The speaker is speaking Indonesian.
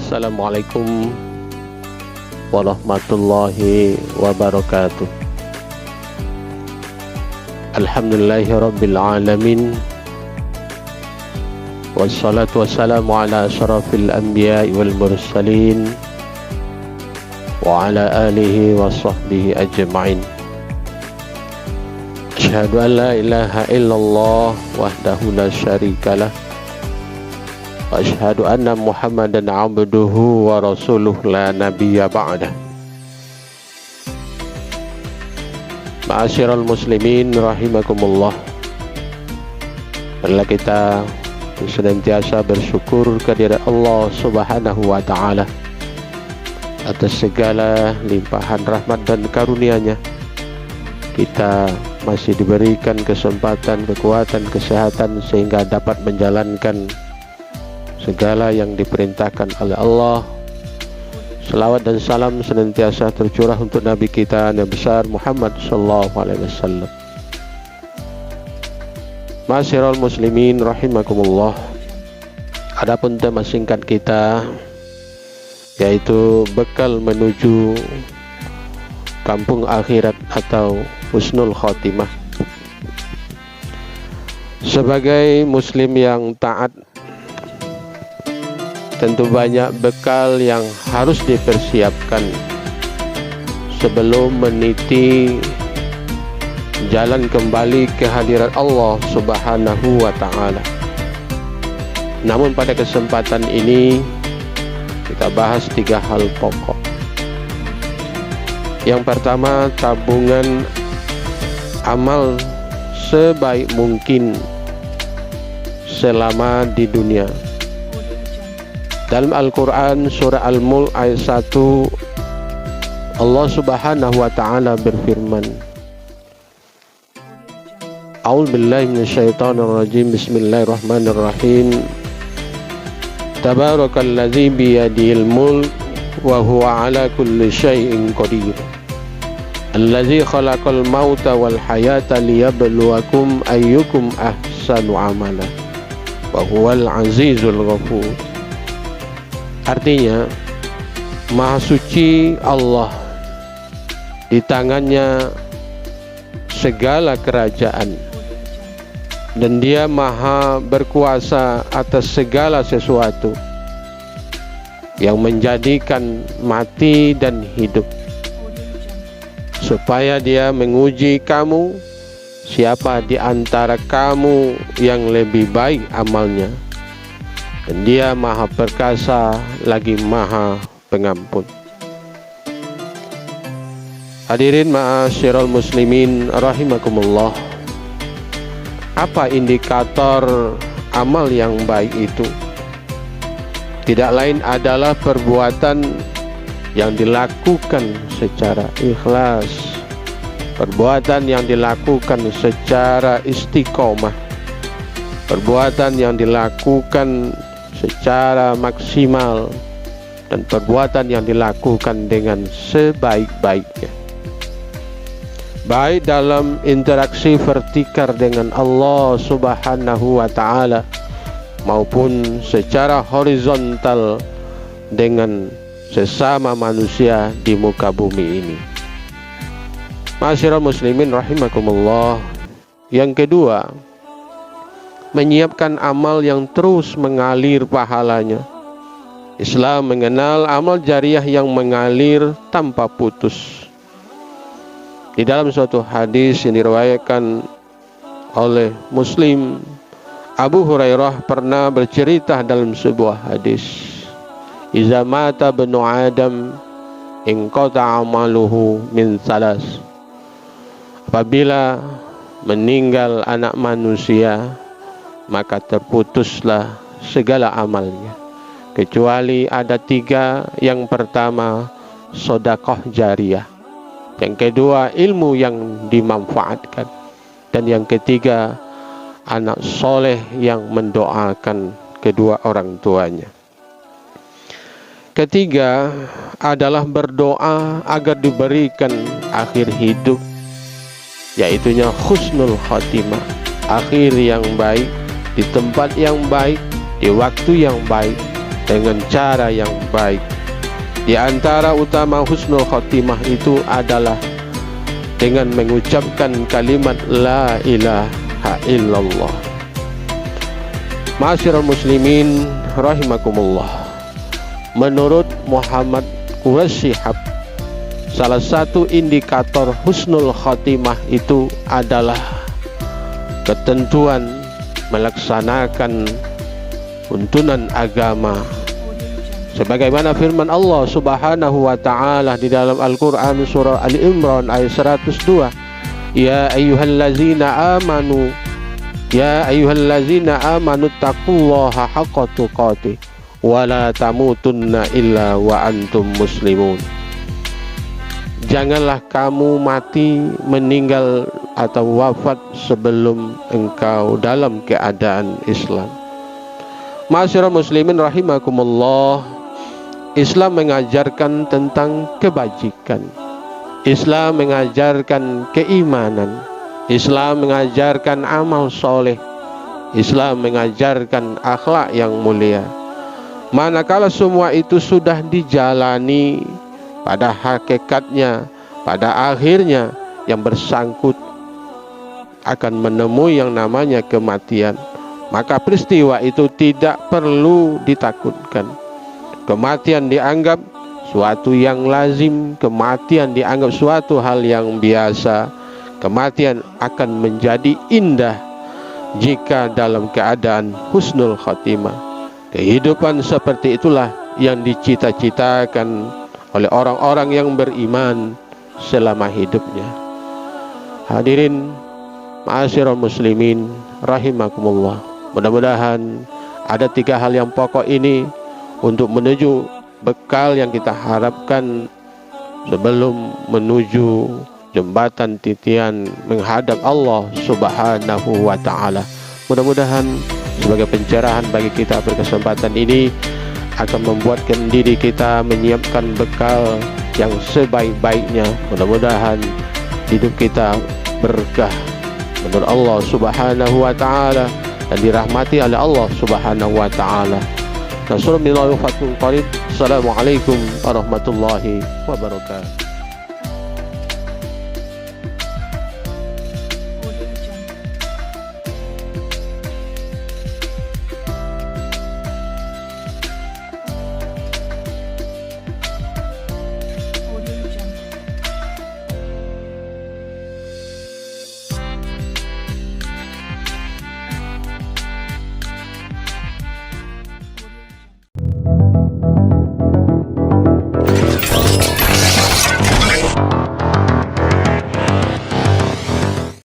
Assalamualaikum warahmatullahi wabarakatuh. Alhamdulillahi rabbil alamin. Wassalatu wassalamu ala asyrafil anbiya'i wal mursalin wa ala alihi wa sahbihi ajma'in. Asyhadu an la ilaha illallah wahdahu la syarikalah wa asyhadu anna Muhammadan abduhu wa rasuluh la nabiyya ba'dah. Ma'asyiral muslimin rahimakumullah. Marilah kita senantiasa bersyukur kehadirat Allah Subhanahu wa taala atas segala limpahan rahmat dan karunia-Nya. Kita masih diberikan kesempatan, kekuatan, kesehatan sehingga dapat menjalankan segala yang diperintahkan oleh Allah. Selawat dan salam senantiasa tercurah untuk Nabi kita Nabi besar Muhammad sallallahu alaihi wasallam. Ma'asyiral muslimin rahimakumullah. Adapun tema singkat kita yaitu bekal menuju kampung akhirat atau husnul khotimah. Sebagai muslim yang taat, tentu banyak bekal yang harus dipersiapkan sebelum meniti jalan kembali ke hadirat Allah Subhanahu wa ta'ala. Namun pada kesempatan ini kita bahas 3 hal pokok. Yang pertama, tabungan amal sebaik mungkin selama di dunia. Dalam Al-Quran surah Al-Mulk ayat 1, Allah Subhanahu wa ta'ala berfirman, A'udzubillahi minasyaitonirrajim, bismillahirrahmanirrahim. Tabarakalladzi biyadihil mulk wa huwa ala kulli syai'in qadir. Alladzi khalaqal mauta wal hayata liyabluwakum ayyukum ahsanu amala wa huwal azizul ghafur. Artinya, Maha Suci Allah, di tangannya segala kerajaan, dan Dia Maha berkuasa atas segala sesuatu yang menjadikan mati dan hidup, supaya Dia menguji kamu, siapa di antara kamu yang lebih baik amalnya. Dan Dia Maha Perkasa lagi Maha Pengampun. Hadirin ma'asyiral muslimin rahimakumullah. Apa indikator amal yang baik itu? Tidak lain adalah perbuatan yang dilakukan secara ikhlas, perbuatan yang dilakukan secara istiqomah, perbuatan yang dilakukan secara maksimal, dan perbuatan yang dilakukan dengan sebaik-baiknya, baik dalam interaksi vertikal dengan Allah Subhanahu wa ta'ala maupun secara horizontal dengan sesama manusia di muka bumi ini. Ma'asyiral muslimin rahimakumullah. Yang kedua, menyiapkan amal yang terus mengalir pahalanya. Islam mengenal amal jariah yang mengalir tanpa putus. Di dalam suatu hadis yang diriwayatkan oleh Muslim, Abu Hurairah pernah bercerita dalam sebuah hadis, "Iza mata bnu Adam inqata amaluhu min salas." Apabila meninggal anak manusia, maka terputuslah segala amalnya, kecuali ada 3. Yang pertama, sedekah jariyah. Yang kedua, ilmu yang dimanfaatkan. Dan yang ketiga, anak soleh yang mendoakan kedua orang tuanya. Ketiga adalah berdoa agar diberikan akhir hidup, yaitunya husnul khatimah, akhir yang baik, di tempat yang baik, di waktu yang baik, dengan cara yang baik. Di antara utama husnul khotimah itu adalah dengan mengucapkan kalimat la ilaha illallah. Ma'asyiral muslimin rahimakumullah. Menurut Muhammad Quresyihab, salah satu indikator husnul khotimah itu adalah ketentuan melaksanakan tuntunan agama, sebagaimana firman Allah Subhanahu wa taala di dalam Al-Qur'an surah Ali Imran ayat 102, ya ayyuhallazina amanu taqullaha haqqa tuqatih wa la tamutunna illa wa antum muslimun. Janganlah kamu mati, meninggal atau wafat sebelum engkau dalam keadaan Islam. Ma'asyiral muslimin rahimakumullah, Islam mengajarkan tentang kebajikan, Islam mengajarkan keimanan, Islam mengajarkan amal soleh, Islam mengajarkan akhlak yang mulia. Manakala semua itu sudah dijalani, pada hakikatnya, pada akhirnya yang bersangkut akan menemui yang namanya kematian, maka peristiwa itu tidak perlu ditakutkan. Kematian dianggap suatu yang lazim, kematian dianggap suatu hal yang biasa. Kematian akan menjadi indah jika dalam keadaan husnul khotimah. Kehidupan seperti itulah yang dicita-citakan oleh orang-orang yang beriman selama hidupnya. Hadirin ma'asyiral muslimin rahimakumullah, mudah-mudahan ada 3 hal yang pokok ini untuk menuju bekal yang kita harapkan sebelum menuju jembatan titian menghadap Allah Subhanahu wa taala. Mudah-mudahan sebagai pencerahan bagi kita berkesempatan ini akan membuatkan diri kita menyiapkan bekal yang sebaik-baiknya. Mudah-mudahan hidup kita berkah menurut Allah Subhanahu wa taala dan dirahmati oleh Allah Subhanahu wa taala. Nasrul minallahi wa fathun qarib. Assalamualaikum warahmatullahi wabarakatuh.